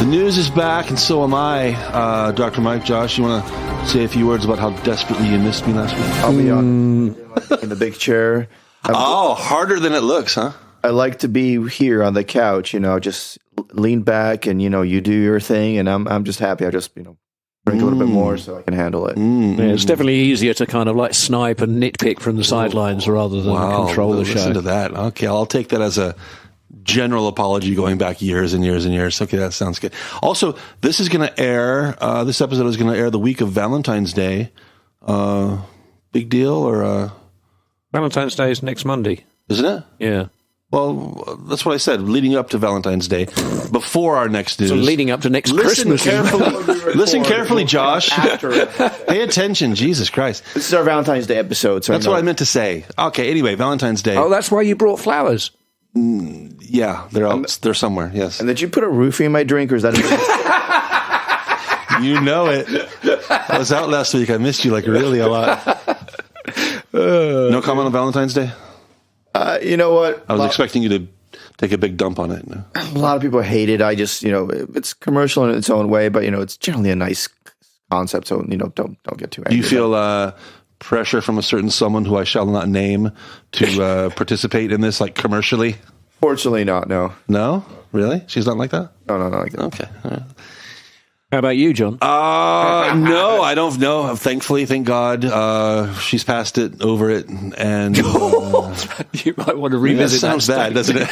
The news is back, and so am I. Dr. Mike, Josh, you want to say a few words about how desperately you missed me last week? I'll be on in the big chair. Harder than it looks, huh? I like to be here on the couch, just lean back and, you do your thing, and I'm just happy. I just, drink a little bit more so I can handle it. Yeah, it's definitely easier to kind of like snipe and nitpick from the sidelines rather than control the show. Listen to that. Okay, I'll take that as a general apology going back years and years and years. Okay, that sounds good. Also, this is going to air, this episode is going to air the week of Valentine's Day. Big deal or... Valentine's Day is next Monday. Isn't it? Yeah. Well, that's what I said, leading up to Valentine's Day, before our next news. So leading up to next Christmas. Listen carefully, Josh. Pay attention, Jesus Christ. This is our Valentine's Day episode. So that's what I meant to say. Okay, anyway, Valentine's Day. Oh, that's why you brought flowers. Yeah, they're somewhere, yes. And did you put a roofie in my drink, or is that... You know it. I was out last week. I missed you really a lot. No comment on Valentine's Day? You know what? I was expecting you to take a big dump on it. No. A lot of people hate it. I just, it's commercial in its own way, but, it's generally a nice concept. So, don't get too angry. Do you feel pressure from a certain someone who I shall not name to participate in this, commercially? Fortunately not, no. No? Really? She's not like that? No, not like that. Okay. All right. How about you, John? No, I don't know. Thankfully, thank God, she's past it, over it, and you might want to revisit that. Sounds bad, doesn't it?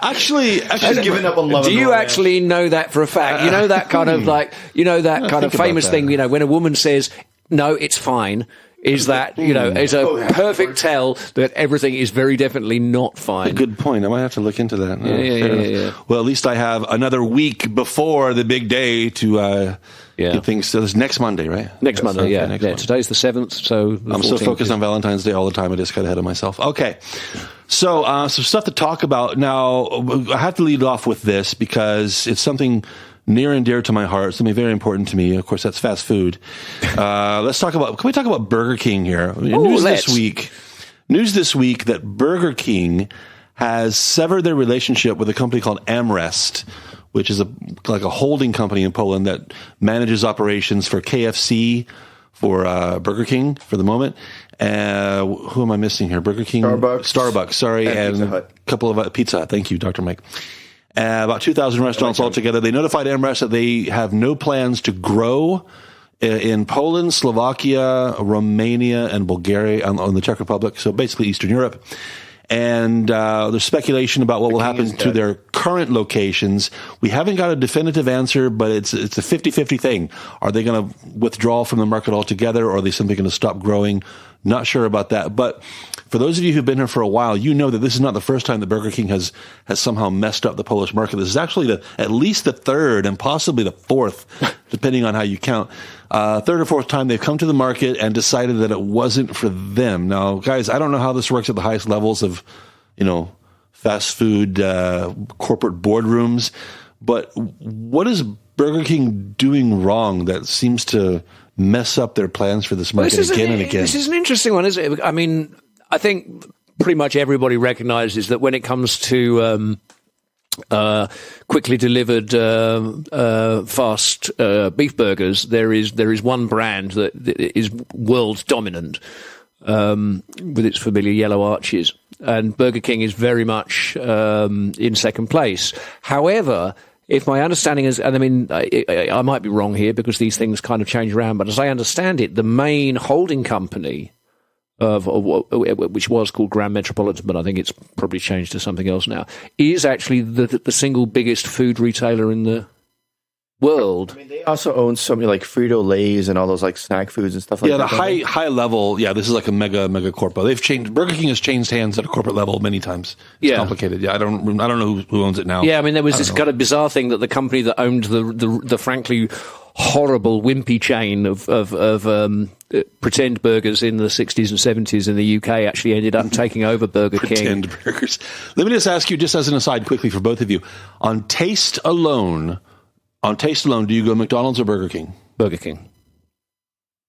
actually, given up on love. Do you actually know that for a fact? You know that kind of that kind of famous thing. When a woman says, "No, it's fine." Is that, is a perfect tell that everything is very definitely not fine. A good point. I might have to look into that. Yeah. Well, at least I have another week before the big day to get things. So this next Monday, right? Next Monday, okay, yeah. Monday. Today's the 7th, so I'm so focused on Valentine's Day all the time, I just got ahead of myself. Okay. So some stuff to talk about. Now, I have to lead off with this because it's something near and dear to my heart, something very important to me. Of course, that's fast food. Can we talk about Burger King here? News this week that Burger King has severed their relationship with a company called Amrest, which is a holding company in Poland that manages operations for KFC, for Burger King for the moment. Who am I missing here? Burger King? Starbucks, sorry. And a couple of Pizza Hut. Thank you, Dr. Mike. About 2,000 restaurants altogether. They notified Amrest that they have no plans to grow in Poland, Slovakia, Romania, and Bulgaria on the Czech Republic, so basically Eastern Europe. And there's speculation about what will happen to their current locations. We haven't got a definitive answer, but it's a 50-50 thing. Are they going to withdraw from the market altogether, or are they simply going to stop growing? Not sure about that. But for those of you who've been here for a while, you know that this is not the first time that Burger King has somehow messed up the Polish market. This is actually at least the third and possibly the fourth, depending on how you count. Third or fourth time they've come to the market and decided that it wasn't for them. Now, guys, I don't know how this works at the highest levels of, fast food corporate boardrooms, but what is Burger King doing wrong that seems to mess up their plans for this market again and again? This is an interesting one, isn't it? I mean, I think pretty much everybody recognizes that when it comes to quickly delivered fast beef burgers, there is one brand that is world dominant with its familiar yellow arches, and Burger King is very much in second place. However, if my understanding is, and I mean, I might be wrong here because these things kind of change around, but as I understand it, the main holding company which was called Grand Metropolitan, but I think it's probably changed to something else now, is actually the single biggest food retailer in the world. I mean, they also own something like Frito-Lay's and all those snack foods and stuff like that. Yeah, the high level. Yeah, this is like a mega corpo. They've changed. Burger King has changed hands at a corporate level many times. It's complicated. Yeah, I don't know who owns it now. Yeah, I mean, there was this kind of bizarre thing that the company that owned the frankly horrible wimpy chain of pretend burgers in the 60s and 70s in the UK actually ended up taking over Burger King. Pretend burgers. Let me just ask you, just as an aside quickly for both of you, on taste alone, do you go McDonald's or Burger King? Burger King.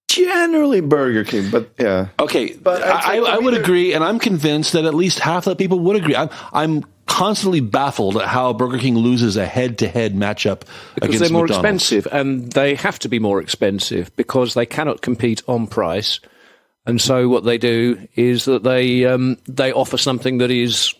Generally Burger King, but yeah. Okay, but I would agree, and I'm convinced that at least half the people would agree. I'm constantly baffled at how Burger King loses a head-to-head matchup because against they're more McDonald's. expensive, and they have to be more expensive because they cannot compete on price. And so what they do is that they offer something that is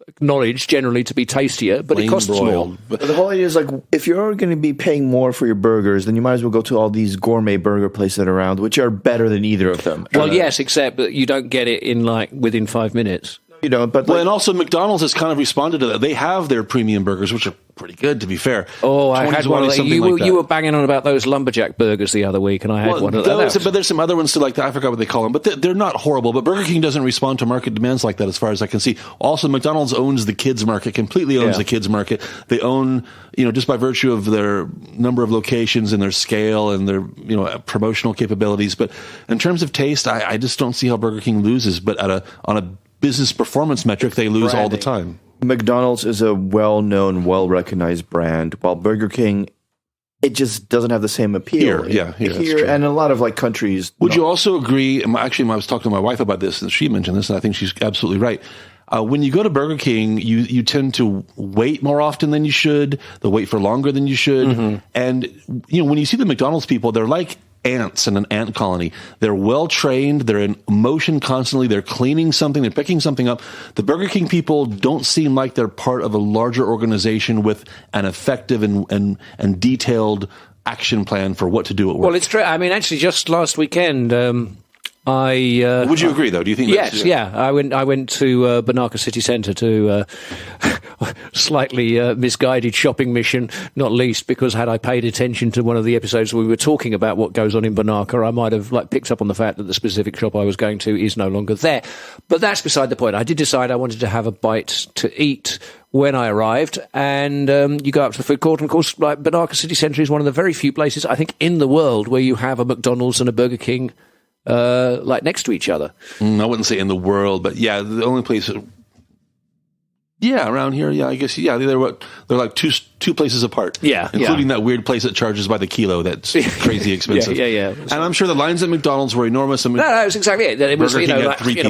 acknowledged generally to be tastier, but it costs more. But the whole idea is like, if you're going to be paying more for your burgers, then you might as well go to all these gourmet burger places that are around, which are better than either of them. Well, yes, except that you don't get it in within 5 minutes. You know, but Well, and also McDonald's has kind of responded to that. They have their premium burgers, which are pretty good, to be fair. Oh, I had one of those. Something like that. You were banging on about those lumberjack burgers the other week, and I had one of those. But there's some other ones too, like that. I forgot what they call them, but they're not horrible. But Burger King doesn't respond to market demands like that, as far as I can see. Also, McDonald's owns the kids market, completely owns the kids market. They own, just by virtue of their number of locations and their scale and their, promotional capabilities. But in terms of taste, I just don't see how Burger King loses. But on a business performance metric, they lose all the time. McDonald's is a well-known, well-recognized brand, while Burger King, it just doesn't have the same appeal. Here, that's true. And in a lot of countries. Would you also agree? Actually, I was talking to my wife about this, and she mentioned this, and I think she's absolutely right. When you go to Burger King, you tend to wait more often than you should. They'll wait for longer than you should. Mm-hmm. And when you see the McDonald's people, they're like ants in an ant colony. They're well trained. They're in motion constantly. They're cleaning something. They're picking something up. The Burger King people don't seem like they're part of a larger organization with an effective and detailed action plan for what to do at work. Well, it's true. I mean, actually, just last weekend, would you agree, though? Do you think? Yes, yeah. I went to Banaka City Centre to slightly misguided shopping mission, not least because had I paid attention to one of the episodes we were talking about what goes on in Banaka, I might have picked up on the fact that the specific shop I was going to is no longer there. But that's beside the point. I did decide I wanted to have a bite to eat when I arrived, and you go up to the food court, and of course, Banaka City Centre is one of the very few places, I think, in the world where you have a McDonald's and a Burger King next to each other. I wouldn't say in the world, but yeah, the only place. Yeah, around here. Yeah, I guess. Yeah, they're like two places apart. Yeah, including that weird place that charges by the kilo. That's crazy expensive. yeah. And I'm sure the lines at McDonald's were enormous. No, that's exactly it. It was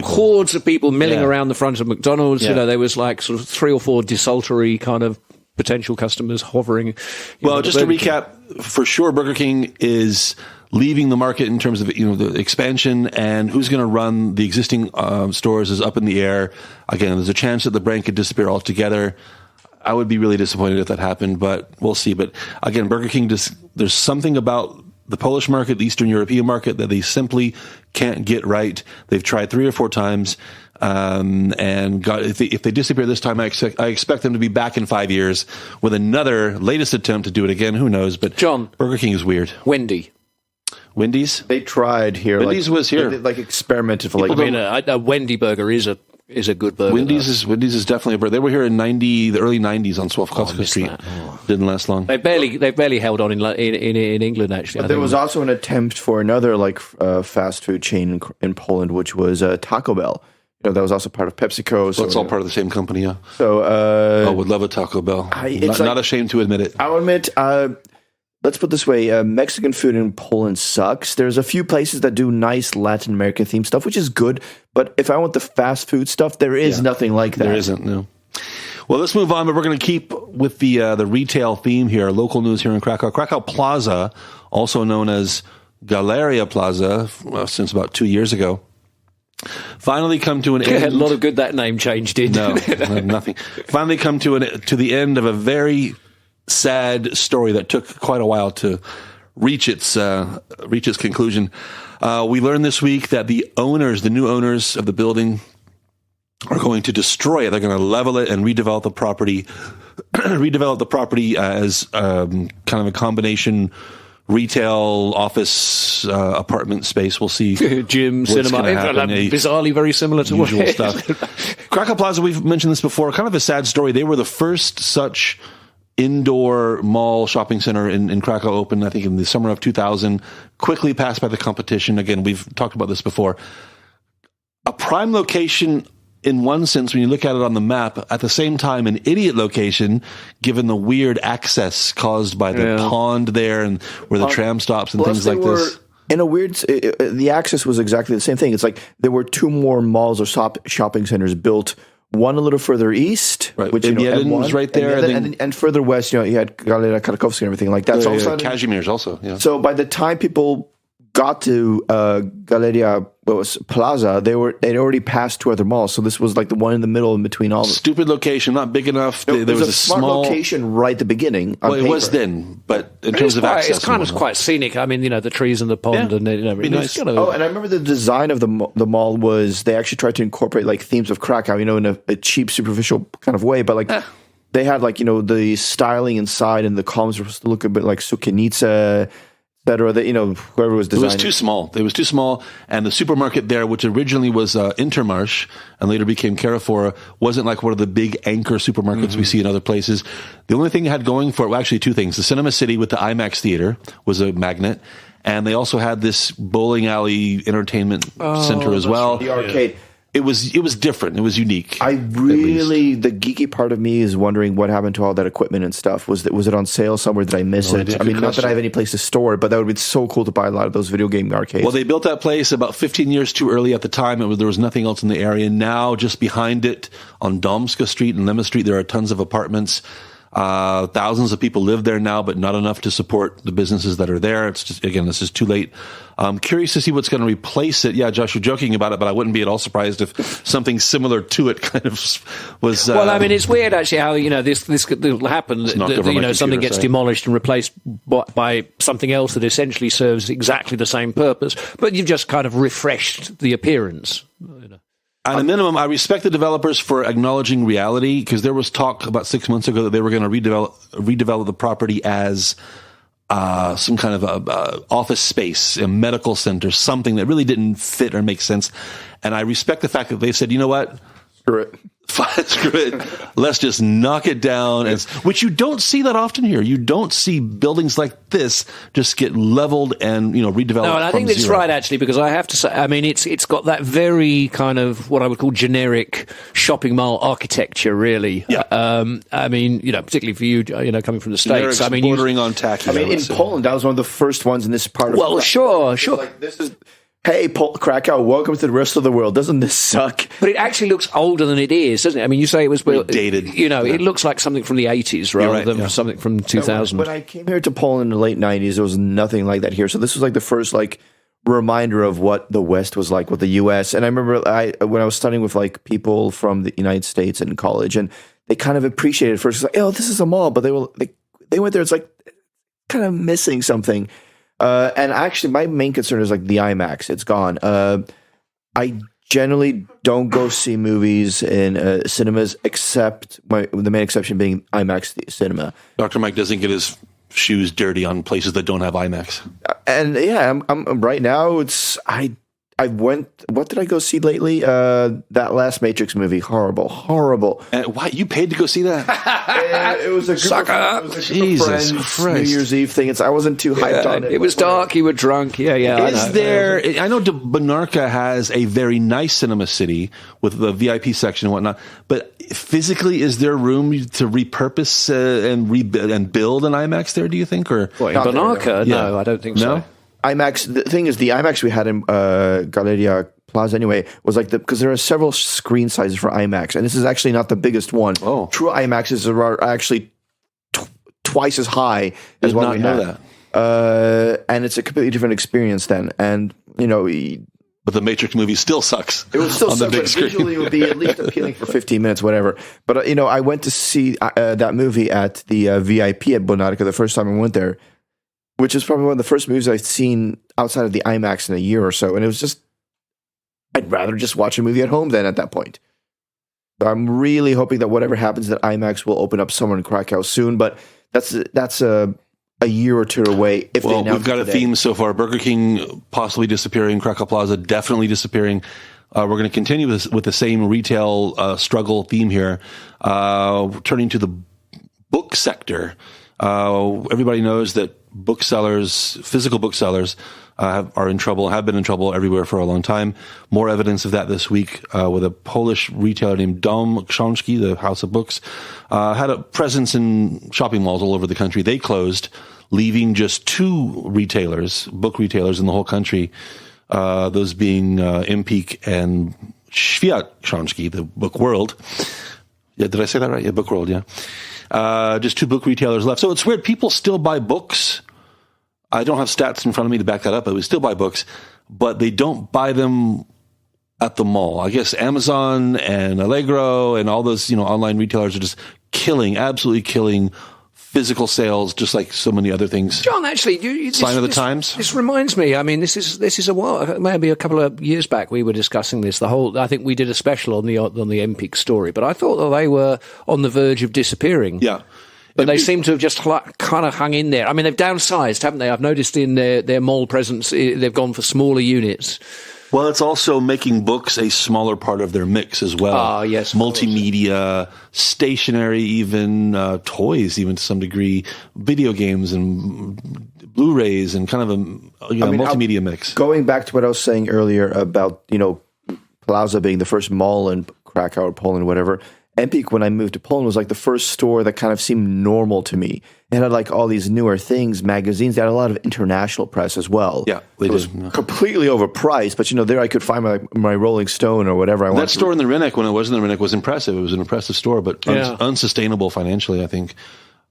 hordes of people milling around the front of McDonald's. Yeah. There was sort of 3 or 4 desultory kind of potential customers hovering. Well, just to recap, for sure, Burger King is leaving the market in terms of the expansion, and who's going to run the existing stores is up in the air. Again, there's a chance that the brand could disappear altogether. I would be really disappointed if that happened, but we'll see. But again, Burger King, there's something about the Polish market, the Eastern European market, that they simply can't get right. They've tried 3 or 4 times, and if they disappear this time, I expect them to be back in 5 years with another latest attempt to do it again. Who knows? But John, Burger King is weird. Wendy's? They tried here. Wendy's was here. They experimented for a Wendy burger is a good burger. Wendy's is definitely a burger. They were here in the early 90s on Sławkowska Street. Didn't last long. They barely held on in England, actually. But there was also an attempt for another fast food chain in Poland, which was Taco Bell. That was also part of PepsiCo. So it's all part of the same company, yeah. So would love a Taco Bell. Not ashamed to admit it. I'll admit. Let's put it this way, Mexican food in Poland sucks. There's a few places that do nice Latin American themed stuff, which is good. But if I want the fast food stuff, there is nothing like that. There isn't, no. Well, let's move on, but we're going to keep with the retail theme here. Local news here in Krakow. Krakow Plaza, also known as Galeria Plaza, since about 2 years ago, finally come to an end. A lot of good that name change did. No, nothing. Finally come to the end of a very sad story that took quite a while to reach its conclusion. We learned this week that the new owners of the building are going to destroy it. They're going to level it and redevelop the property. As kind of a combination retail, office, apartment space. We'll see. Gym, cinema, bizarrely very similar to usual stuff. Krakow Plaza, we've mentioned this before, kind of a sad story. They were the first such indoor mall shopping center in Krakow opened, I think, in the summer of 2000, quickly passed by the competition. Again, we've talked about this before. A prime location in one sense, when you look at it on the map, at the same time, an idiot location, given the weird access caused by the pond there and where the tram stops and things like this. In a weird, the access was exactly the same thing. It's like there were 2 more malls or shopping centers built one a little further east, Right. which Edin was right there, and further west, you had Galeria Krakowska and everything like that. So Kazimierz also. Yeah. So by the time people got to Galeria Plaza, they'd already passed two other malls. So this was like the one in the middle in between all. Stupid location, not big enough. No, there was a smart small location right at the beginning. Well, it was then, but in terms of access, it's kind of quite scenic. I mean, the trees and the pond, and nice. And I remember the design of the mall was they actually tried to incorporate like themes of Krakow, in a cheap, superficial kind of way, but like. They had the styling inside, and the columns were supposed to look a bit like Sukienica, et cetera. That whoever was designing. It was too small. It was too small, and the supermarket there, which originally was Intermarché and later became Carrefour, wasn't like one of the big anchor supermarkets we see in other places. The only thing it had going for it, well, actually two things: the Cinema City with the IMAX theater was a magnet, and they also had this bowling alley entertainment center as well. The arcade. It was different. It was unique. The geeky part of me is wondering what happened to all that equipment and stuff. Was it on sale somewhere? Did I miss it? I mean, not that I have any place to store it, but that would be so cool to buy a lot of those video game arcades. Well, they built that place about 15 years too early at the time. There was nothing else in the area. Now, just behind it on Domska Street and Lema Street, there are tons of apartments. Thousands of people live there now, but not enough to support the businesses that are there. It's just, again, this is too late. I'm curious to see what's going to replace it. Yeah, Josh, you're joking about it, but I wouldn't be at all surprised if something similar to it kind of was. Well, I mean, it's weird actually how this could happen. Something gets demolished and replaced by something else that essentially serves exactly the same purpose, but you've just kind of refreshed the appearance. At a minimum, I respect the developers for acknowledging reality, because there was talk about 6 months ago that they were going to redevelop the property as some kind of office space, a medical center, something that really didn't fit or make sense. And I respect the fact that they said, you know what? Screw it. Screw it. Let's just knock it down. Which you don't see that often here. You don't see buildings like this just get leveled and redeveloped. No, and I think that's right actually, because I have to say, I mean, it's got that very kind of what I would call generic shopping mall architecture, really. Yeah. I mean, particularly for you, coming from the States. Generic, I mean, bordering on tacky. I mean, in Poland, that was one of the first ones in this part of. Well, sure. Like, this is. Hey, Krakow, welcome to the rest of the world. Doesn't this suck? But it actually looks older than it is, doesn't it? I mean, you say it was dated. It looks like something from the 80s rather than something from 2000. When I came here to Poland in the late 90s, there was nothing like that here. So this was like the first reminder of what the West was like with the U.S. And I remember when I was studying with people from the United States in college, and they kind of appreciated it first. It's like, oh, this is a mall, but they went there. It's like kind of missing something. And actually, my main concern is the IMAX. It's gone. I generally don't go see movies in cinemas, except the main exception being IMAX cinema. Dr. Mike doesn't get his shoes dirty on places that don't have IMAX. And yeah, I'm right now. I went. What did I go see lately? That last Matrix movie, horrible. And why you paid to go see that? It was a group of Jesus friends, Christ. New Year's Eve thing. I wasn't too hyped on it. It was dark. You were drunk. Yeah. I know Bonarka has a very nice cinema city with the VIP section and whatnot, but physically, is there room to repurpose and rebuild and build an IMAX there? Do you think, or Bonarka? No, I don't think so. IMAX. The thing is, the IMAX we had in Galeria Plaza anyway was because there are several screen sizes for IMAX, and this is actually not the biggest one. Oh, true IMAXs are actually twice as high as what we know that. And it's a completely different experience then. And but the Matrix movie still sucks. It would still on suck, the big but screen. visually it would be at least appealing for 15 minutes, whatever. But I went to see that movie at the VIP at Bonarka the first time I went there, which is probably one of the first movies I've seen outside of the IMAX in a year or so. And it was just, I'd rather just watch a movie at home then at that point. But I'm really hoping that whatever happens, that IMAX will open up somewhere in Krakow soon. But that's a year or two away. Well, we've got a theme so far. Burger King possibly disappearing, Krakow Plaza definitely disappearing. We're going to continue with the same retail struggle theme here. Turning to the book sector. Everybody knows that physical booksellers, are in trouble, have been in trouble everywhere for a long time. More evidence of that this week with a Polish retailer named Dom Książki, the House of Books, had a presence in shopping malls all over the country. They closed, leaving just two book retailers in the whole country, those being Empik and Świat Książki, the book world. Yeah, did I say that right? Yeah, book world, yeah. Just 2 book retailers left. So it's weird. People still buy books. I don't have stats in front of me to back that up, but we still buy books, but they don't buy them at the mall. I guess Amazon and Allegro and all those, online retailers are just absolutely killing physical sales, just like so many other things. John, actually, sign of the times. This reminds me. I mean, this is a while, maybe a couple of years back. We were discussing this. I think we did a special on the MPEAK story, but I thought that they were on the verge of disappearing. Yeah. But they seem to have just kind of hung in there. I mean, they've downsized, haven't they? I've noticed in their mall presence, they've gone for smaller units. Well, it's also making books a smaller part of their mix as well. Ah, yes. Multimedia, stationery, even toys, even to some degree, video games and Blu-rays, and kind of a multimedia mix. Going back to what I was saying earlier about Plaza being the first mall in Krakow or Poland, whatever. MPEAK, when I moved to Poland, was like the first store that kind of seemed normal to me. It had like all these newer things, magazines. They had a lot of international press as well. Yeah, it was completely overpriced, but there I could find my Rolling Stone or whatever I wanted. That store in the Rynek, when it was in the Rynek, was impressive. It was an impressive store, but unsustainable financially, I think.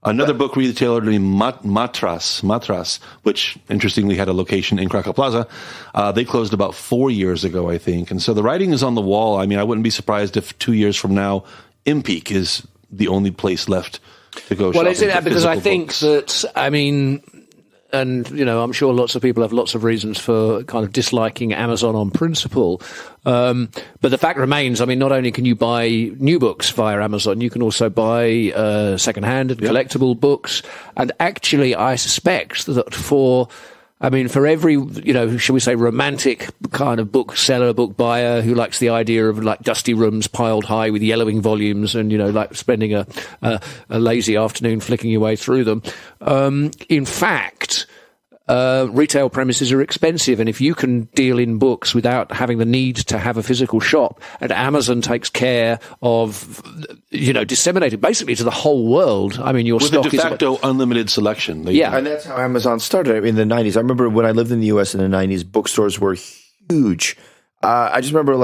Another book retailer named Matras, which interestingly had a location in Krakow Plaza, they closed about 4 years ago, I think. And so the writing is on the wall. I mean, I wouldn't be surprised if 2 years from now, MPEAK is the only place left to go shopping. Well, is it that? Because I think books. that, I mean, and, I'm sure lots of people have lots of reasons for kind of disliking Amazon on principle. But the fact remains, I mean, not only can you buy new books via Amazon, you can also buy second-hand and collectible books. And actually, I suspect that for every, shall we say, romantic kind of bookseller, book buyer who likes the idea of like dusty rooms piled high with yellowing volumes and, like spending a lazy afternoon flicking your way through them. In fact, retail premises are expensive, and if you can deal in books without having the need to have a physical shop, and Amazon takes care of, disseminated basically to the whole world. I mean, your with stock a de facto unlimited selection. And that's how Amazon started in the 90s. I remember when I lived in the U.S. in the 90s, bookstores were huge. I just remember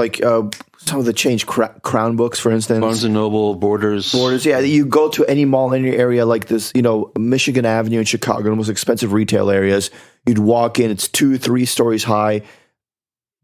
some of the changed Crown books, for instance. Barnes & Noble, Borders. Yeah. You go to any mall in your area like this, Michigan Avenue in Chicago, the most expensive retail areas. You'd walk in, it's 2-3 stories high.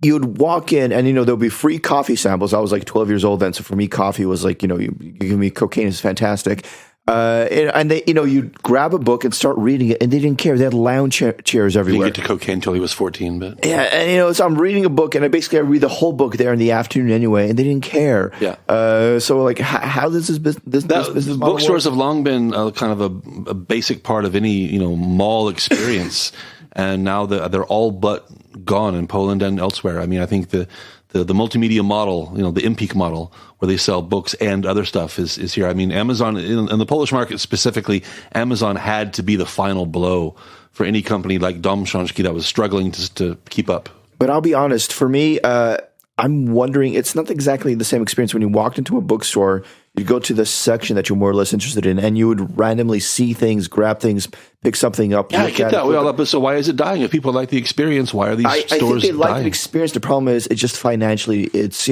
You'd walk in and, there'll be free coffee samples. I was like 12 years old then. So for me, coffee was like, you give me cocaine is fantastic. And they, you'd grab a book and start reading it, and they didn't care. They had lounge chairs everywhere. Didn't get to cocaine until he was 14, but yeah, and so I'm reading a book, and I read the whole book there in the afternoon anyway, and they didn't care. Yeah. So like, how does this business model bookstores work? have long been kind of a basic part of any mall experience, and now they're all but gone in Poland and elsewhere. I mean, I think the multimedia model, the MPEAK model, where they sell books and other stuff is here. I mean, Amazon, in the Polish market specifically, Amazon had to be the final blow for any company like Dom Książki that was struggling to keep up. But I'll be honest, for me, I'm wondering, it's not exactly the same experience when you walked into a bookstore. You'd go to the section that you're more or less interested in, and you would randomly see things, grab things, pick something up. Yeah, I get that. So why is it dying? If people like the experience, why are these stores dying? I think they like the experience. The problem is it's just financially, it's,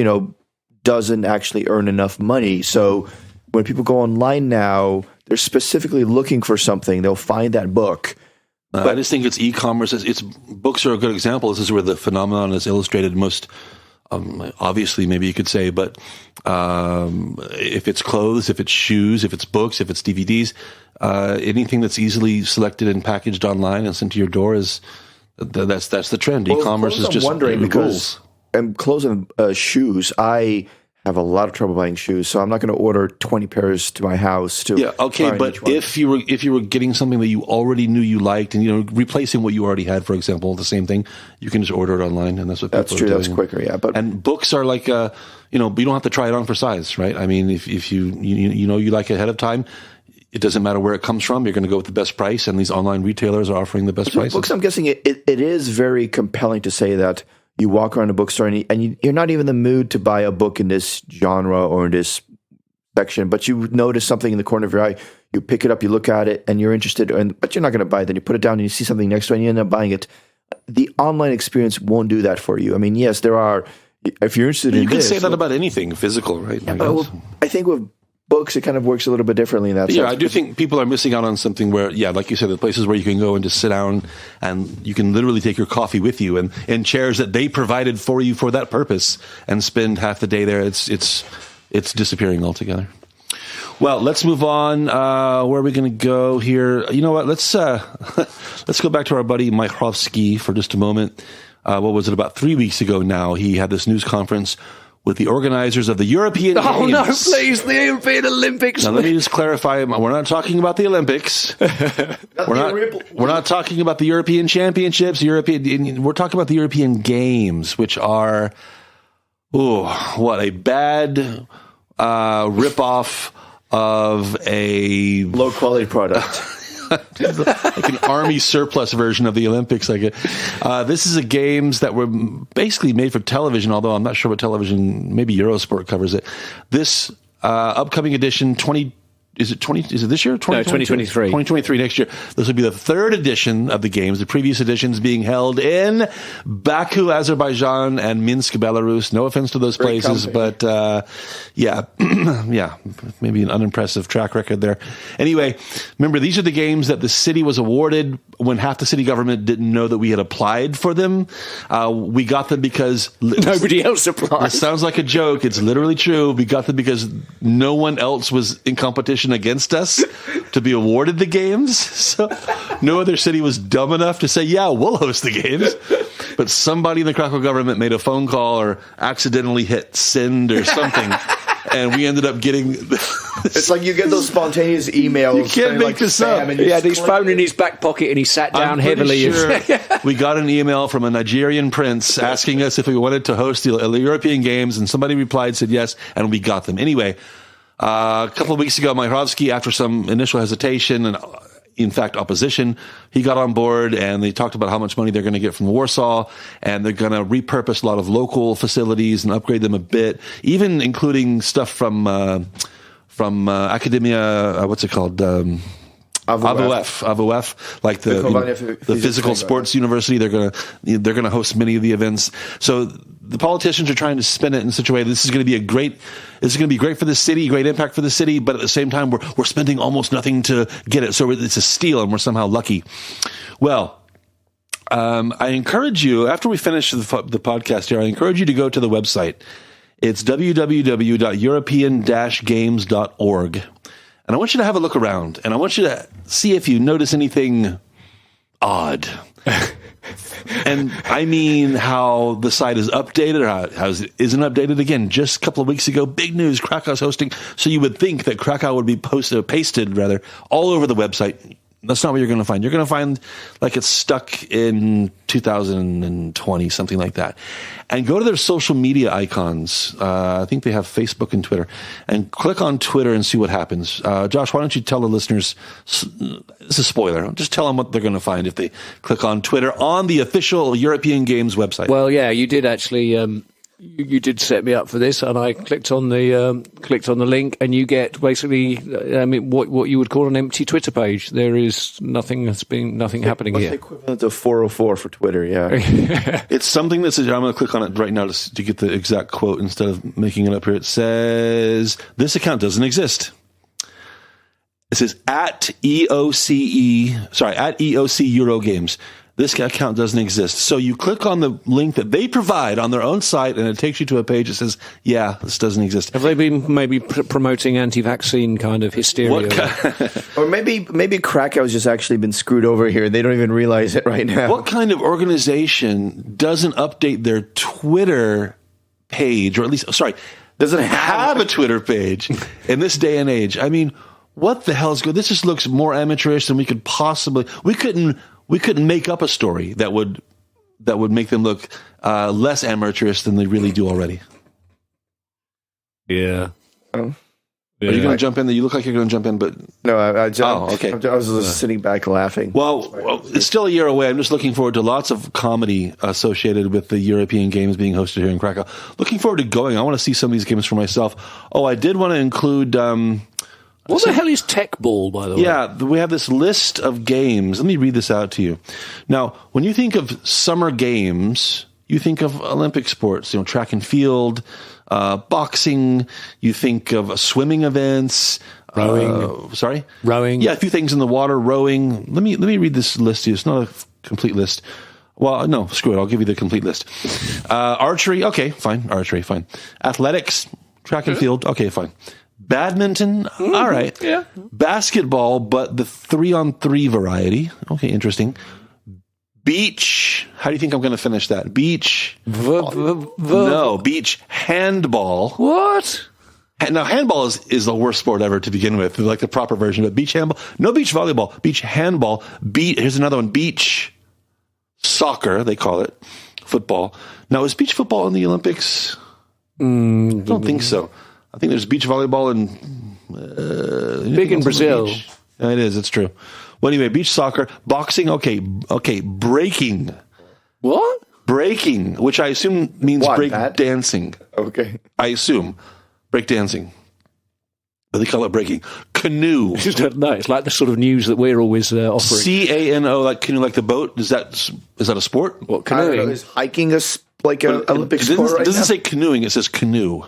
doesn't actually earn enough money. So when people go online now, they're specifically looking for something. They'll find that book. But I just think it's e-commerce. It's books are a good example. This is where the phenomenon is illustrated most obviously, maybe you could say, but if it's clothes, if it's shoes, if it's books, if it's DVDs, anything that's easily selected and packaged online and sent to your door that's the trend. Well, e-commerce is just wondering because clothes and shoes, I have a lot of trouble buying shoes, so I'm not going to order 20 pairs to my house. But if you were getting something that you already knew you liked, and replacing what you already had, for example, the same thing, you can just order it online, and that's what people are doing. That's quicker, yeah. And books are like, you don't have to try it on for size, right? I mean, if you you like it ahead of time, it doesn't matter where it comes from. You're going to go with the best price, and these online retailers are offering the best prices. Books, I'm guessing it is very compelling to say that you walk around a bookstore and you're not even in the mood to buy a book in this genre or in this section, but you notice something in the corner of your eye, you pick it up, you look at it, and you're interested, but you're not going to buy it. Then you put it down and you see something next to it and you end up buying it. The online experience won't do that for you. I mean, yes, there are if you're interested You in can this, say that about anything physical, right? I think with books, it kind of works a little bit differently in that sense. Yeah, I do think people are missing out on something where, like you said, the places where you can go and just sit down and you can literally take your coffee with you and in chairs that they provided for you for that purpose and spend half the day there. It's disappearing altogether. Well, let's move on. Where are we going to go here? You know what? Let's go back to our buddy Mike Hrofsky for just a moment. What was it, about 3 weeks ago now? He had this news conference with the organizers of the European Games. Oh, no, please, the European Olympics. Now, let me just clarify. We're not talking about the Olympics. We're not talking about the European Championships. We're talking about the European Games, which are, what a bad ripoff of a low-quality product. like an army surplus version of the Olympics. This is a games that were basically made for television, although I'm not sure what television, maybe Eurosport covers it. This upcoming edition, is it this year? 2023. 2023 next year. This will be the third edition of the games. The previous editions being held in Baku, Azerbaijan, and Minsk, Belarus. No offense to those places, but yeah, maybe an unimpressive track record there. Anyway, remember, these are the games that the city was awarded when half the city government didn't know that we had applied for them. We got them because nobody else applied. It sounds like a joke. It's literally true. We got them because no one else was in competition against us to be awarded the games. So no other city was dumb enough to say, yeah, we'll host the games. But somebody in the Krakow government made a phone call or accidentally hit send or something. And we ended up getting... It's like you get those spontaneous emails. You can't make this up. He had his phone in his back pocket and he sat down heavily. Sure we got an email from a Nigerian prince asking us if we wanted to host the European Games, and somebody replied, said yes, and we got them. Anyway, a couple of weeks ago, Majrovsky, after some initial hesitation and, in fact, opposition, he got on board and they talked about how much money they're going to get from Warsaw, and they're going to repurpose a lot of local facilities and upgrade them a bit, even including stuff from Academia, what's it called? AWF, like the physical sports university. They're gonna host many of the events. So the politicians are trying to spin it in such a way that this is going to be great for the city, great impact for the city, but at the same time we're spending almost nothing to get it. So it's a steal, and we're somehow lucky. Well, I encourage you, after we finish the podcast here, I encourage you to go to the website. It's www.european-games.org. And I want you to have a look around, and I want you to see if you notice anything odd. And I mean how the site is updated, or how it isn't updated. Again, just a couple of weeks ago, big news, Krakow's hosting. So you would think that Krakow would be pasted all over the website. That's not what you're going to find. You're going to find like it's stuck in 2020, something like that. And go to their social media icons. I think they have Facebook and Twitter. And click on Twitter and see what happens. Josh, why don't you tell the listeners, this is a spoiler, just tell them what they're going to find if they click on Twitter on the official European Games website. Well, yeah, you did actually... You did set me up for this, and I clicked on the link, and you get basically, what you would call an empty Twitter page. There is nothing happening here. What's the equivalent of 404 for Twitter? Yeah, it's something that says. I'm going to click on it right now to get the exact quote instead of making it up here. It says this account doesn't exist. It says at EOC Eurogames. This account doesn't exist. So you click on the link that they provide on their own site, and it takes you to a page that says, yeah, this doesn't exist. Have they been maybe promoting anti-vaccine kind of hysteria? Or maybe Krakow's just actually been screwed over here. They don't even realize it right now. What kind of organization doesn't update their Twitter page, or at least, doesn't have a Twitter page in this day and age? I mean, what the hell's good? This just looks more amateurish than we could possibly... We couldn't make up a story that would make them look less amateurish than they really do already. Yeah. Are you going to jump in? You look like you're going to jump in, but... No, I jumped. Oh, okay. I was just sitting back laughing. Well, it's still a year away. I'm just looking forward to lots of comedy associated with the European Games being hosted here in Krakow. Looking forward to going. I want to see some of these games for myself. Oh, I did want to include... what the hell is Tech Ball, by the way? Yeah, we have this list of games. Let me read this out to you. Now, when you think of summer games, you think of Olympic sports, track and field, boxing, you think of swimming events, rowing. Rowing. Yeah, a few things in the water, rowing. Let me read this list to you. It's not a complete list. Well, no, screw it. I'll give you the complete list. Archery. Okay, fine. Archery, fine. Athletics, track and field. Okay, fine. Badminton. All right. Yeah. Basketball, but the 3-on-3 variety. Okay, interesting. Beach. How do you think I'm going to finish that? Beach. No, beach handball. What? Now, handball is the worst sport ever to begin with, like the proper version. But beach handball, no beach volleyball, beach handball. Here's another one. Beach soccer, they call it. Football. Now, is beach football in the Olympics? I don't think so. I think there's beach volleyball and big in Brazil. Yeah, it is. It's true. Well, anyway, beach soccer, boxing. Okay. Breaking. What? Breaking, which I assume means break dancing. Okay. I assume break dancing. But they call it breaking. Canoe. No, it's like the sort of news that we're always offering. CANO, like canoe, like the boat. Is that a sport? What, canoeing? Is hiking an Olympic sport? It doesn't say canoeing. It says canoe.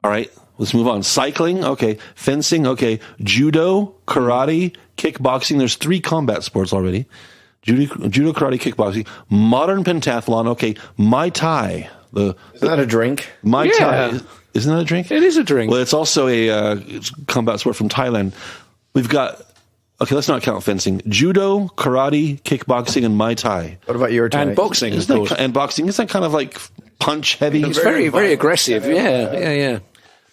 All right, let's move on. Cycling, okay. Fencing, okay. Judo, karate, kickboxing. There's 3 combat sports already. Judo, karate, kickboxing. Modern pentathlon, okay. Muay Thai. Isn't that a drink? Muay Thai. Isn't that a drink? It is a drink. Well, it's also a combat sport from Thailand. We've got, okay, let's not count fencing. Judo, karate, kickboxing, and Muay Thai. What about your Thai? And boxing, of course. And boxing. Isn't that kind of like punch heavy? It's very, very aggressive. Yeah.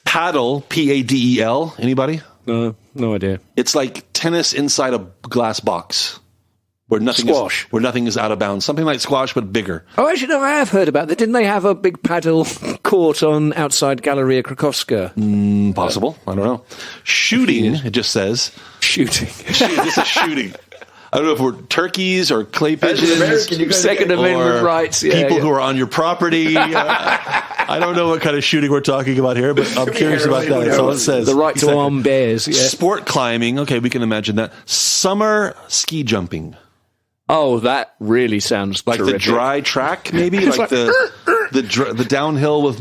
Paddle, Padel. Anybody? No idea. It's like tennis inside a glass box. Where nothing is out of bounds. Something like squash, but bigger. Oh, actually, no, I have heard about that. Didn't they have a big paddle court on outside Galeria Krakowska? Possible. I don't know. Shooting, it just says. Shooting. This is shooting. I don't know if we're turkeys or clay pigeons. Second Amendment rights. People who are on your property. I don't know what kind of shooting we're talking about here, but I'm curious about that. That's all it says. The right to arm bears. Yeah. Sport climbing. Okay, we can imagine that. Summer ski jumping. Oh, that really sounds like terrific. The dry track, maybe like the downhill with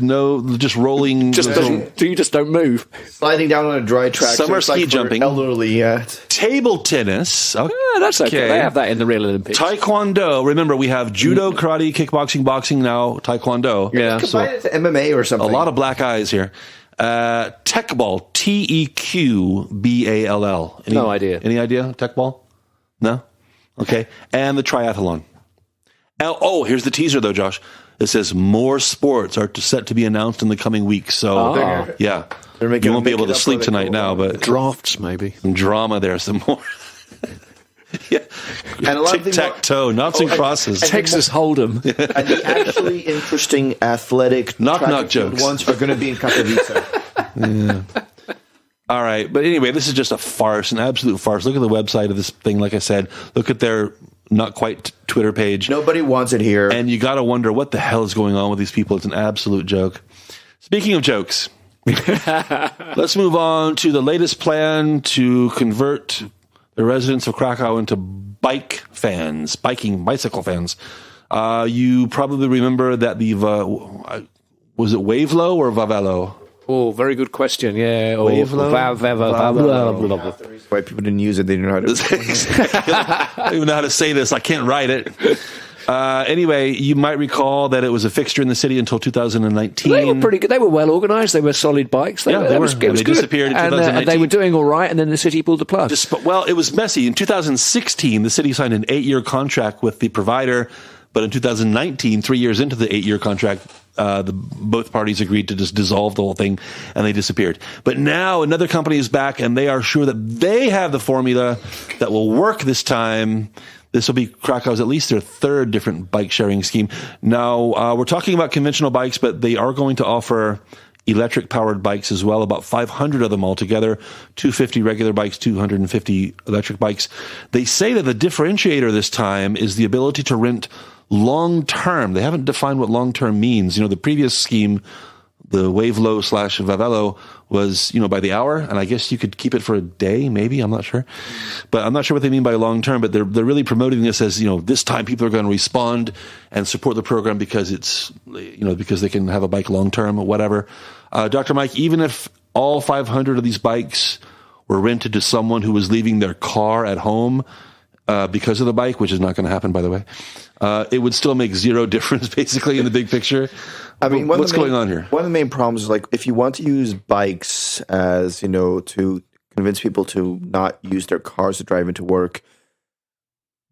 just rolling. You just don't move. Sliding down on a dry track. Summer ski jumping. Elderly, Table tennis. Okay. Yeah, that's okay. They have that in the real Olympics. Taekwondo. Remember, we have judo, karate, kickboxing, boxing. Now taekwondo. Yeah. Combine it to MMA or something. A lot of black eyes here. Tekball. TEQBALL. No idea. Any idea? Tekball? No. Okay, and the triathlon. Oh, here's the teaser, though, Josh. It says more sports are set to be announced in the coming weeks. So, yeah, you won't be able to sleep tonight now, but drafts maybe. Some drama there, some more. Yeah, and a lot tic-tac-toe, noughts and crosses. Texas Hold'em. And the actually interesting athletic knock jokes ones are going to be in Katowice. Yeah. All right. But anyway, this is just a farce, an absolute farce. Look at the website of this thing. Like I said, look at their not quite Twitter page. Nobody wants it here. And you got to wonder what the hell is going on with these people. It's an absolute joke. Speaking of jokes, let's move on to the latest plan to convert the residents of Krakow into bicycle fans. You probably remember that the, was it Wavelo or Vavelo? Oh, very good question. Yeah. Wavelo? Why people didn't use it, they didn't know how to I don't even know how to say this. I can't write it. Anyway, you might recall that it was a fixture in the city until 2019. They were pretty good. They were well organised. They were solid bikes. They were. They disappeared in 2019. And they were doing all right, and then the city pulled the plug. Well, it was messy. In 2016, the city signed an 8-year contract with the provider, but in 2019, 3 years into the 8-year contract, both parties agreed to just dissolve the whole thing, and they disappeared. But now another company is back, and they are sure that they have the formula that will work this time. This will be Krakow's, at least their 3rd different bike sharing scheme. Now, we're talking about conventional bikes, but they are going to offer electric powered bikes as well, about 500 of them altogether, 250 regular bikes, 250 electric bikes. They say that the differentiator this time is the ability to rent long-term. They haven't defined what long-term means. You know, the previous scheme, the Wavelo / Vavelo was, by the hour, and I guess you could keep it for a day, maybe. I'm not sure, but I'm not sure what they mean by long term. But they're really promoting this as this time people are going to respond and support the program because it's because they can have a bike long term or whatever. Dr. Mike, even if all 500 of these bikes were rented to someone who was leaving their car at home because of the bike, which is not going to happen, by the way, it would still make zero difference, basically, in the big picture. I mean, what's going on here? One of the main problems is, like, if you want to use bikes as, to convince people to not use their cars to drive into work,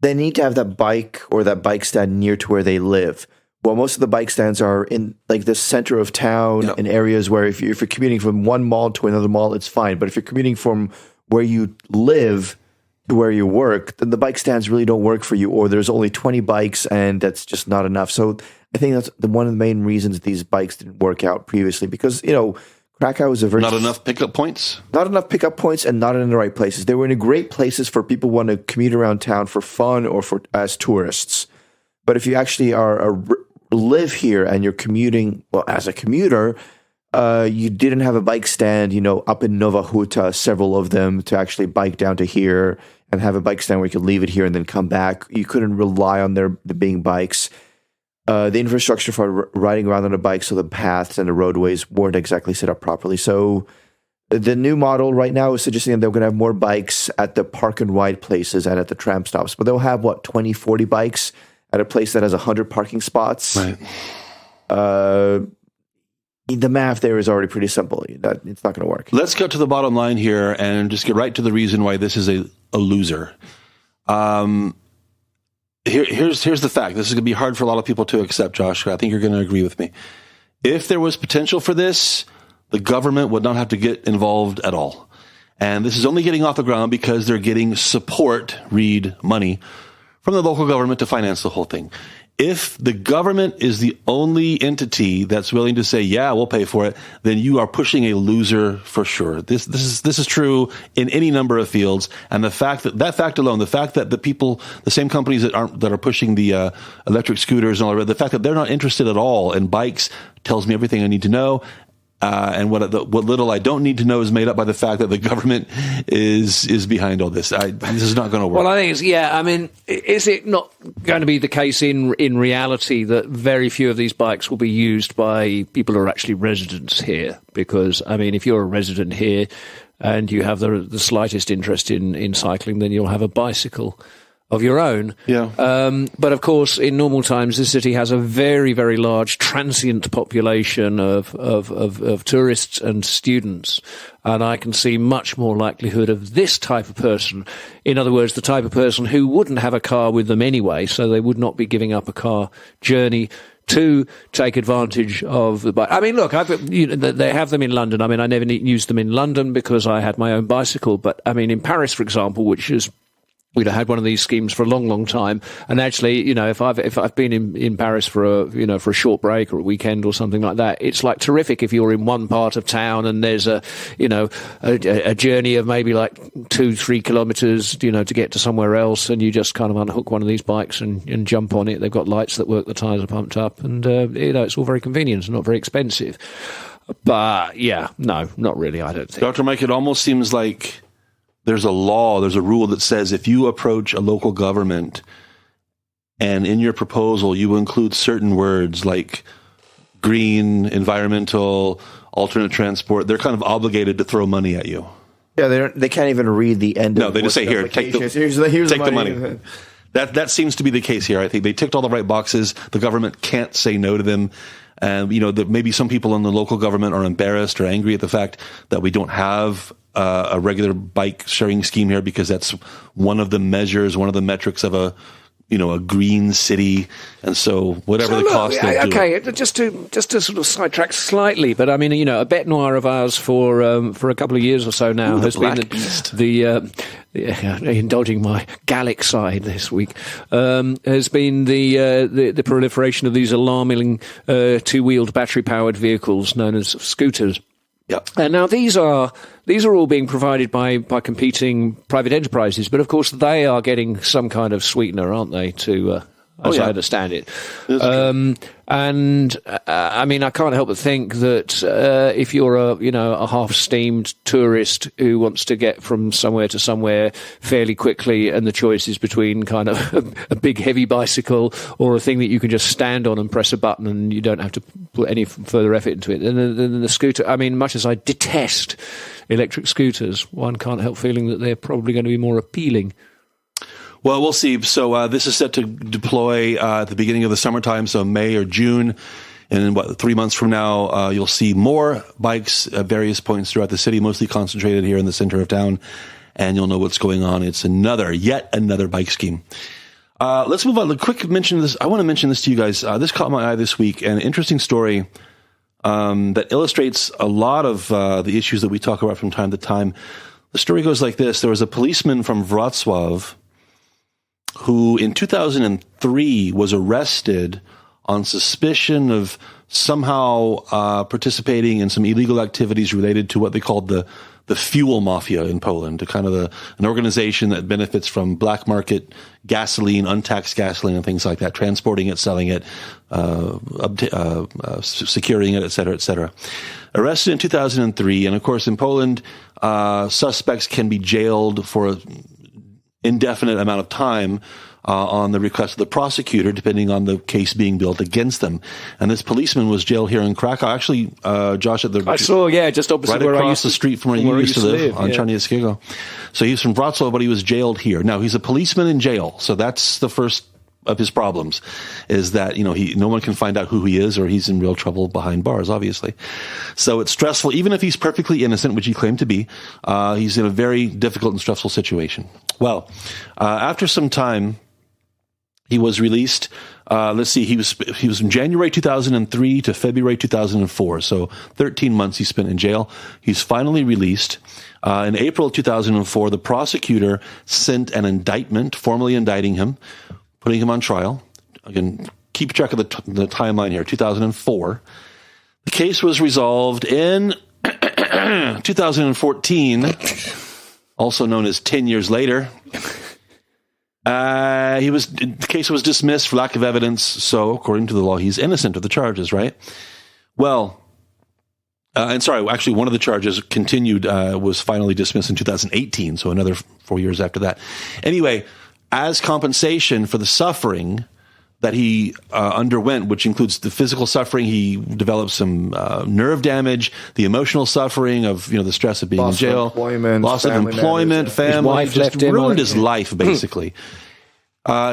they need to have that bike or that bike stand near to where they live. Well, most of the bike stands are in, like, the center of town, in areas where if you're commuting from one mall to another mall, it's fine. But if you're commuting from where you live to where you work, then the bike stands really don't work for you, or there's only 20 bikes and that's just not enough. So I think that's one of the main reasons these bikes didn't work out previously, because, Krakow is a very... Not enough pickup points? Not enough pickup points, and not in the right places. They were in great places for people who want to commute around town for fun or as tourists. But if you actually live here and you're commuting, well, as a commuter, you didn't have a bike stand, up in Nova Huta, several of them, to actually bike down to here and have a bike stand where you could leave it here and then come back. You couldn't rely on there being bikes. The infrastructure for riding around on a bike, so the paths and the roadways weren't exactly set up properly. So the new model right now is suggesting that they're going to have more bikes at the park and ride places and at the tram stops. But they'll have, 20, 40 bikes at a place that has 100 parking spots. Right. The math there is already pretty simple. It's not going to work. Let's go to the bottom line here and just get right to the reason why this is a loser. Here's the fact. This is going to be hard for a lot of people to accept, Josh. I think you're going to agree with me. If there was potential for this, the government would not have to get involved at all. And this is only getting off the ground because they're getting support, money, from the local government to finance the whole thing. If the government is the only entity that's willing to say, yeah, we'll pay for it, then you are pushing a loser for sure. This is true in any number of fields. And the fact that the same companies that are pushing the electric scooters and all that, the fact that they're not interested at all in bikes tells me everything I need to know. And what little I don't need to know is made up by the fact that the government is behind all this. This is not going to work. Well, I think is it not going to be the case in reality that very few of these bikes will be used by people who are actually residents here? Because, if you're a resident here and you have the slightest interest in cycling, then you'll have a bicycle of your own. Yeah. But of course, in normal times, this city has a very, very large transient population of tourists and students. And I can see much more likelihood of this type of person. In other words, the type of person who wouldn't have a car with them anyway, so they would not be giving up a car journey to take advantage of the bike. Look, they have them in London. I never used them in London because I had my own bicycle. But in Paris, for example, which is we'd have had one of these schemes for a long, long time. And actually, if I've been in Paris for a short break or a weekend or something like that, it's like terrific if you're in one part of town and there's a journey of maybe like 2-3 kilometers, to get to somewhere else, and you just kind of unhook one of these bikes and jump on it. They've got lights that work, the tires are pumped up, and it's all very convenient and not very expensive. But yeah, no, not really, I don't think. Dr. Mike, it almost seems like there's a rule that says if you approach a local government and in your proposal you include certain words like green, environmental, alternate transport, they're kind of obligated to throw money at you. Yeah, they can't even read the end. No, they just say, "Here, take the money." That seems to be the case here. I think they ticked all the right boxes. The government can't say no to them. And maybe some people in the local government are embarrassed or angry at the fact that we don't have a regular bike sharing scheme here, because that's one of the metrics of a green city. And so whatever the cost, they'll do. Okay, just to sort of sidetrack slightly, but a bête noire of ours for a couple of years or so now has been indulging my Gallic side this week, has been the proliferation of these alarming two-wheeled battery-powered vehicles known as scooters. Yeah. And now these are all being provided by competing private enterprises, but of course they are getting some kind of sweetener, aren't they, to as I understand it. And I mean, I can't help but think that if you're a half-steamed tourist who wants to get from somewhere to somewhere fairly quickly, and the choice is between kind of a big heavy bicycle or a thing that you can just stand on and press a button and you don't have to put any further effort into it, then the scooter, I mean, much as I detest electric scooters, one can't help feeling that they're probably going to be more appealing. Well, we'll see. So this is set to deploy at the beginning of the summertime, so May or June. And in 3 months from now, you'll see more bikes at various points throughout the city, mostly concentrated here in the center of town. And you'll know what's going on. It's yet another bike scheme. Let's move on. A quick mention of this. I want to mention this to you guys. This caught my eye this week. An interesting story that illustrates a lot of the issues that we talk about from time to time. The story goes like this. There was a policeman from Wrocław who in 2003 was arrested on suspicion of somehow participating in some illegal activities related to what they called the fuel mafia in Poland, a kind of an organization that benefits from black market gasoline, untaxed gasoline, and things like that, transporting it, selling it, securing it, et cetera, et cetera. Arrested in 2003, and of course in Poland, suspects can be jailed for an indefinite amount of time on the request of the prosecutor, depending on the case being built against them. And this policeman was jailed here in Krakow. Actually, Josh, I saw, just opposite right where across the street from where you used to live on Czarnieckiego. So he's from Wrocław, but he was jailed here. Now, he's a policeman in jail, so that's the first of his problems, is that, no one can find out who he is, or he's in real trouble behind bars, obviously. So it's stressful. Even if he's perfectly innocent, which he claimed to be, he's in a very difficult and stressful situation. Well, after some time, he was released. Let's see, he was from January 2003 to February 2004. So 13 months he spent in jail. He's finally released. In April 2004, the prosecutor sent an indictment, formally indicting him, putting him on trial. Again, keep track of the timeline here, 2004. The case was resolved in 2014, also known as 10 years later. The case was dismissed for lack of evidence, so according to the law, he's innocent of the charges, right? Well, actually, one of the charges continued, was finally dismissed in 2018, so another 4 years after that. Anyway, as compensation for the suffering that he underwent, which includes the physical suffering, he developed some nerve damage, the emotional suffering of the stress of being in jail, loss of employment, family, his wife just left him, ruined his life basically.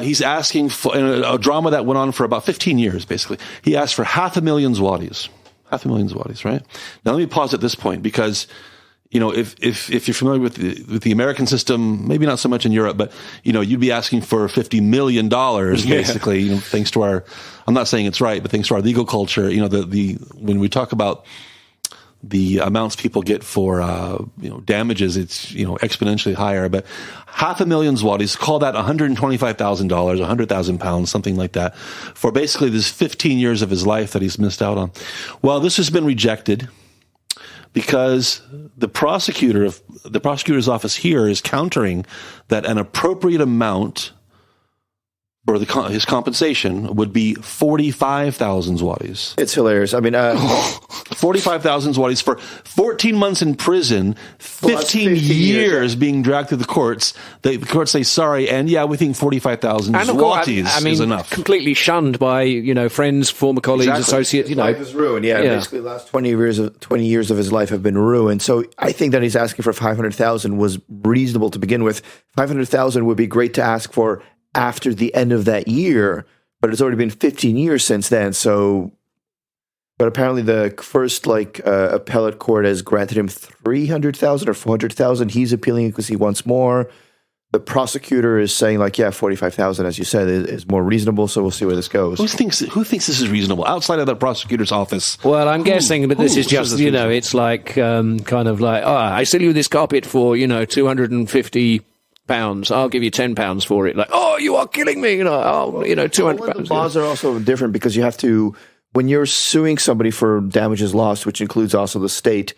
He's asking for a drama that went on for about 15 years. Basically, he asked for 500,000 zlotys. 500,000 zlotys, right? Now let me pause at this point because, if you're familiar with the American system, maybe not so much in Europe, but you'd be asking for $50 million basically. Thanks to our, I'm not saying it's right, but thanks to our legal culture, when we talk about the amounts people get for damages, it's exponentially higher. But 500,000 zlotys, call that $125,000, 100,000 pounds, something like that, for basically this 15 years of his life that he's missed out on. Well, this has been rejected, because the prosecutor's office here is countering that an appropriate amount for his compensation would be 45,000 zlotys. It's hilarious. I mean, 45,000 zlotys for 14 months in prison, 15 years being dragged through the courts. The courts say sorry, and we think 45,000 zlotys is enough. Completely shunned by friends, former colleagues, associates. His life is ruined. Basically, the last 20 years of his life have been ruined. So I think that he's asking for 500,000 was reasonable to begin with. 500,000 would be great to ask for after the end of that year, but it's already been 15 years since then. So, but apparently the first appellate court has granted him 300,000 or 400,000. He's appealing because he wants more. The prosecutor is saying 45,000, as you said, is more reasonable. So we'll see where this goes. Who thinks this is reasonable outside of the prosecutor's office? Well, I'm guessing that this is just, it's like I sell you this carpet for 250 pounds. I'll give you £10 for it. You are killing me. 200 pounds. The laws are also different because you have to, when you're suing somebody for damages lost, which includes also the state,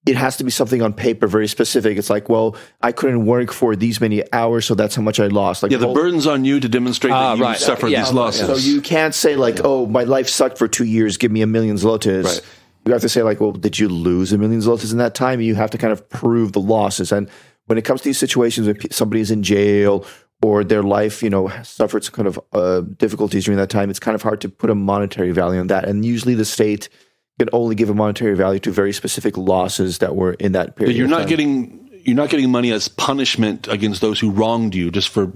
it has to be something on paper, very specific. It's like, well, I couldn't work for these many hours, so that's how much I lost. Like, the burden's on you to demonstrate that you suffered these losses. So you can't say like, oh, my life sucked for 2 years, give me 1 million zlotys. Right. You have to say like, well, did you lose 1 million zlotys in that time? You have to kind of prove the losses. And when it comes to these situations where somebody is in jail or their life, suffered some kind of difficulties during that time, it's kind of hard to put a monetary value on that. And usually the state can only give a monetary value to very specific losses that were in that period. But you're not getting money as punishment against those who wronged you just for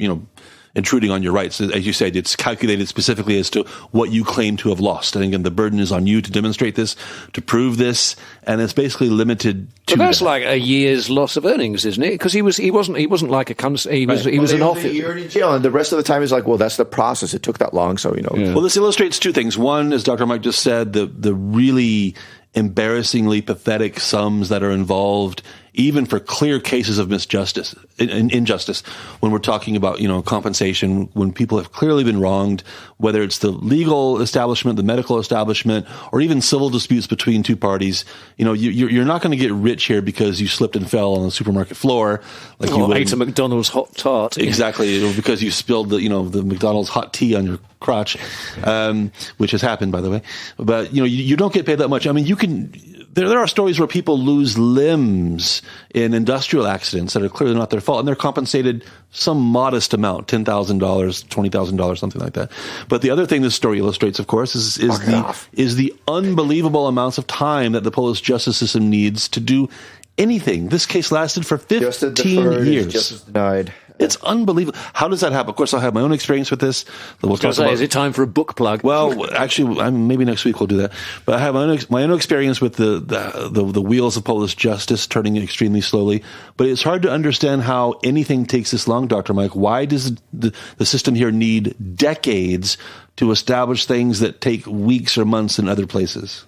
intruding on your rights. As you said, it's calculated specifically as to what you claim to have lost. And again, the burden is on you to demonstrate this, to prove this, and it's basically limited to. But that's like a year's loss of earnings, isn't it? Because he wasn't like a he was an officer. You're in jail, and the rest of the time is like, well, that's the process. It took that long, so Yeah. Well, this illustrates two things. One, as Dr. Mike just said, the really embarrassingly pathetic sums that are involved, even for clear cases of injustice, when we're talking about, compensation, when people have clearly been wronged, whether it's the legal establishment, the medical establishment, or even civil disputes between two parties. You're not going to get rich here because you slipped and fell on the supermarket floor. Like you ate a McDonald's hot tart. Exactly. Or because you spilled the McDonald's hot tea on your crotch, which has happened, by the way. But, you don't get paid that much. I mean, there are stories where people lose limbs in industrial accidents that are clearly not their fault, and they're compensated some modest amount, $10,000, $20,000, something like that. But the other thing this story illustrates, of course, is the unbelievable amounts of time that the Polish justice system needs to do anything. This case lasted for 15 years. Justice denied. It's unbelievable. How does that happen? Of course, I'll have my own experience with this. Is it time for a book plug? Well, actually, maybe next week we'll do that. But I have my own experience with the wheels of Polish justice turning extremely slowly. But it's hard to understand how anything takes this long, Dr. Mike. Why does the system here need decades to establish things that take weeks or months in other places?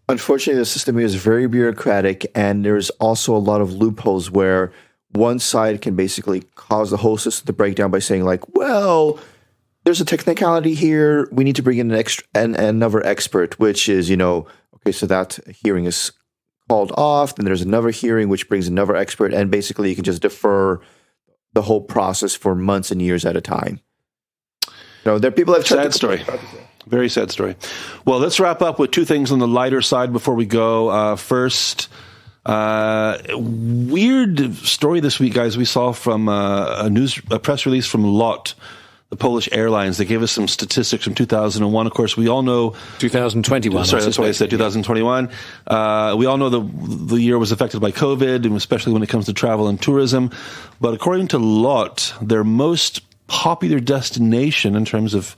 Unfortunately, the system here is very bureaucratic, and there's also a lot of loopholes where one side can basically cause the whole system to break down by saying like, well, there's a technicality here. We need to bring in another expert, which is, okay, so that hearing is called off. Then there's another hearing, which brings another expert. And basically you can just defer the whole process for months and years at a time. There people have sad story. Very sad story. Well, let's wrap up with two things on the lighter side before we go. First, weird story this week, guys. We saw from a press release from LOT, the Polish airlines. They gave us some statistics from 2001. Of course, we all know 2021. Sorry, that's what I said. 2021. We all know the year was affected by COVID, and especially when it comes to travel and tourism. But according to LOT, their most popular destination in terms of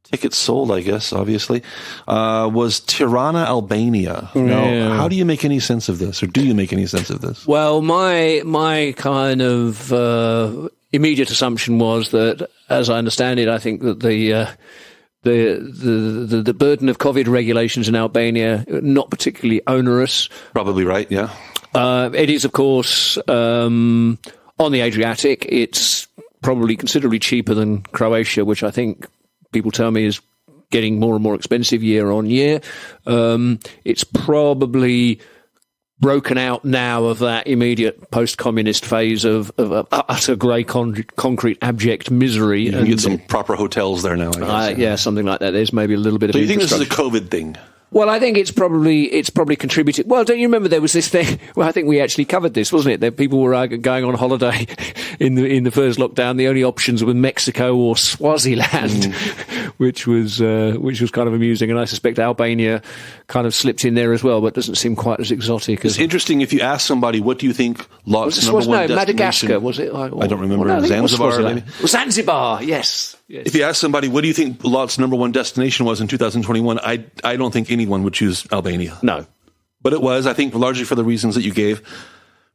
tickets sold, I guess, obviously, was Tirana, Albania. Now, how do you make any sense of this, or do you make any sense of this? Well, my kind of immediate assumption was that, as I understand it, I think that the burden of COVID regulations in Albania not particularly onerous. Probably right, yeah. It is, of course, on the Adriatic. It's probably considerably cheaper than Croatia, which I think people tell me is getting more and more expensive year on year. It's probably broken out now of that immediate post-communist phase of utter grey concrete abject misery. You can get some proper hotels there now, I guess. Yeah, something like that. There's maybe a little bit of. So you think this is a COVID thing? Well, I think it's probably contributed. Well, don't you remember there was this thing? Well, I think we actually covered this, wasn't it? That people were going on holiday in the first lockdown. The only options were Mexico or Swaziland, which was kind of amusing. And I suspect Albania kind of slipped in there as well, but doesn't seem quite as exotic. It's interesting if you ask somebody, what do you think Lot's number one destination? Madagascar, was it? I don't remember. Well, Zanzibar, maybe? Zanzibar, yes. If you ask somebody, what do you think Lot's number one destination was in 2021, I don't think anyone would choose Albania. No. But it was, I think, largely for the reasons that you gave.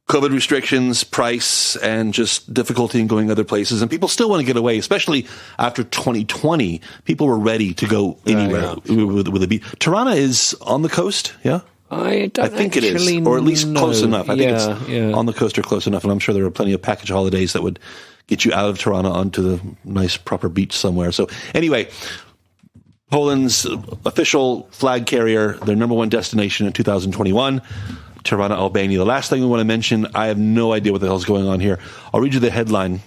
COVID restrictions, price, and just difficulty in going other places. And people still want to get away, especially after 2020. People were ready to go anywhere with a beach. Tirana is on the coast, yeah? I think it is, or at least close enough. I think it's on the coast or close enough, and I'm sure there are plenty of package holidays that would get you out of Tirana onto the nice, proper beach somewhere. So anyway, Poland's official flag carrier, their number one destination in 2021. Tirana, Albania. The last thing we want to mention, I have no idea what the hell's going on here. I'll read you the headline.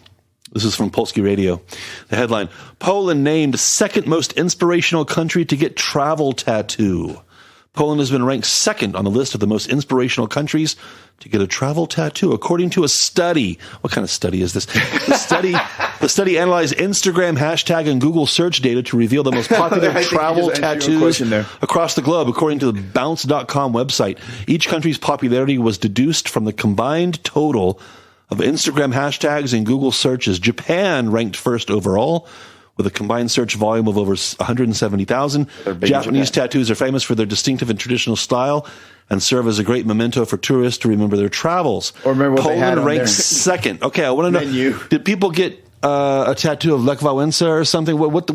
This is from Polski Radio. The headline, Poland named second most inspirational country to get travel tattoo. Poland has been ranked second on the list of the most inspirational countries to get a travel tattoo, according to a study. What kind of study is this? The study analyzed Instagram hashtag and Google search data to reveal the most popular travel tattoos across the globe, according to the Bounce.com website. Each country's popularity was deduced from the combined total of Instagram hashtags and Google searches. Japan ranked first overall, with a combined search volume of over 170,000. Japanese tattoos are famous for their distinctive and traditional style and serve as a great memento for tourists to remember their travels. Or remember what Poland they had on ranks second. Okay, I want to know, did people get a tattoo of Lech Wałęsa or something? What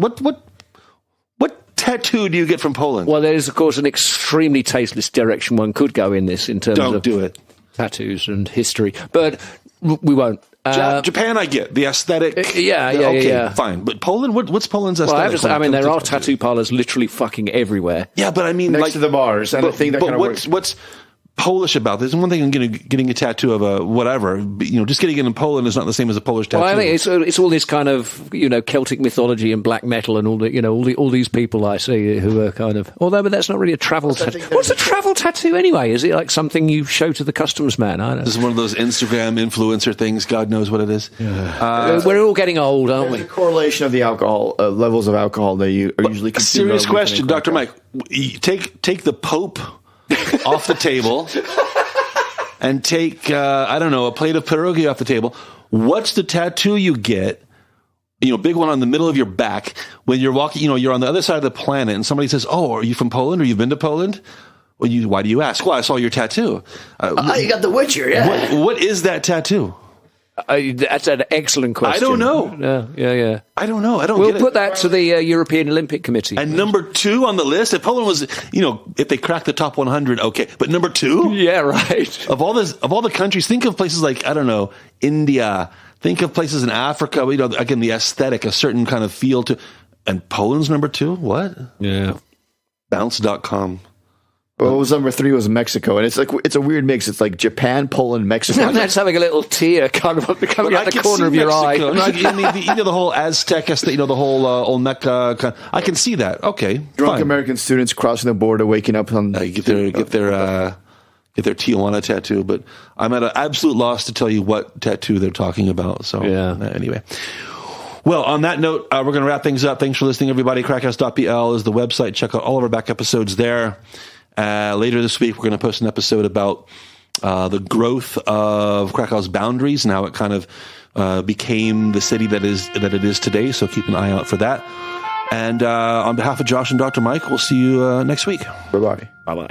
tattoo do you get from Poland? Well, there is, of course, an extremely tasteless direction one could go in this in terms of do it. Tattoos and history, but we won't. Japan, I get the aesthetic. Yeah. Fine. But Poland, what's Poland's aesthetic? Well, there are tattoo parlors literally fucking everywhere. Yeah, but I mean, next to the bars, and I think that kind of works. What's Polish about this? One thing, I'm getting a tattoo of a whatever. Just getting it in Poland is not the same as a Polish tattoo. Well, I think it's all this kind of Celtic mythology and black metal and all these people I see who are kind of. But that's not really a travel tattoo. What's a travel tattoo anyway? Is it like something you show to the customs man? I don't know. This is one of those Instagram influencer things. God knows what it is. Yeah. We're all getting old, aren't we? The correlation of the alcohol levels of alcohol that you are usually consumed. Serious question, Dr. Mike. Take the Pope off the table and take a plate of pierogi off the table. What's the tattoo you get, big one on the middle of your back when you're walking, you're on the other side of the planet and somebody says, "Oh, are you from Poland, or you've been to Poland?" Well, why do you ask? Well, I saw your tattoo. You got the Witcher, yeah. What is that tattoo? That's an excellent question. I don't know. Yeah. I don't know. I don't We'll get put it. that to the European Olympic Committee. And number 2 on the list, if Poland was, if they cracked the top 100, okay. But number 2? Yeah, right. Of all the countries, think of places like, I don't know, India. Think of places in Africa. Again, the aesthetic, a certain kind of feel to. And Poland's number 2? What? Yeah. Well, Bounce.com. what was number 3 was Mexico, and it's a weird mix. It's like Japan, Poland, Mexico. That's having a little tear kind of coming out the corner of your eye. The whole Aztec, the whole Olmeca. I can see that. Okay, Drunk fine. American students crossing the border, waking up on get their Tijuana tattoo. But I'm at an absolute loss to tell you what tattoo they're talking about. So anyway. Well, on that note, we're going to wrap things up. Thanks for listening, everybody. KrakCast.pl is the website. Check out all of our back episodes there. Later this week, we're going to post an episode about the growth of Krakow's boundaries and how it kind of became the city that it is today. So keep an eye out for that. And on behalf of Josh and Dr. Mike, we'll see you next week. Bye-bye. Bye-bye.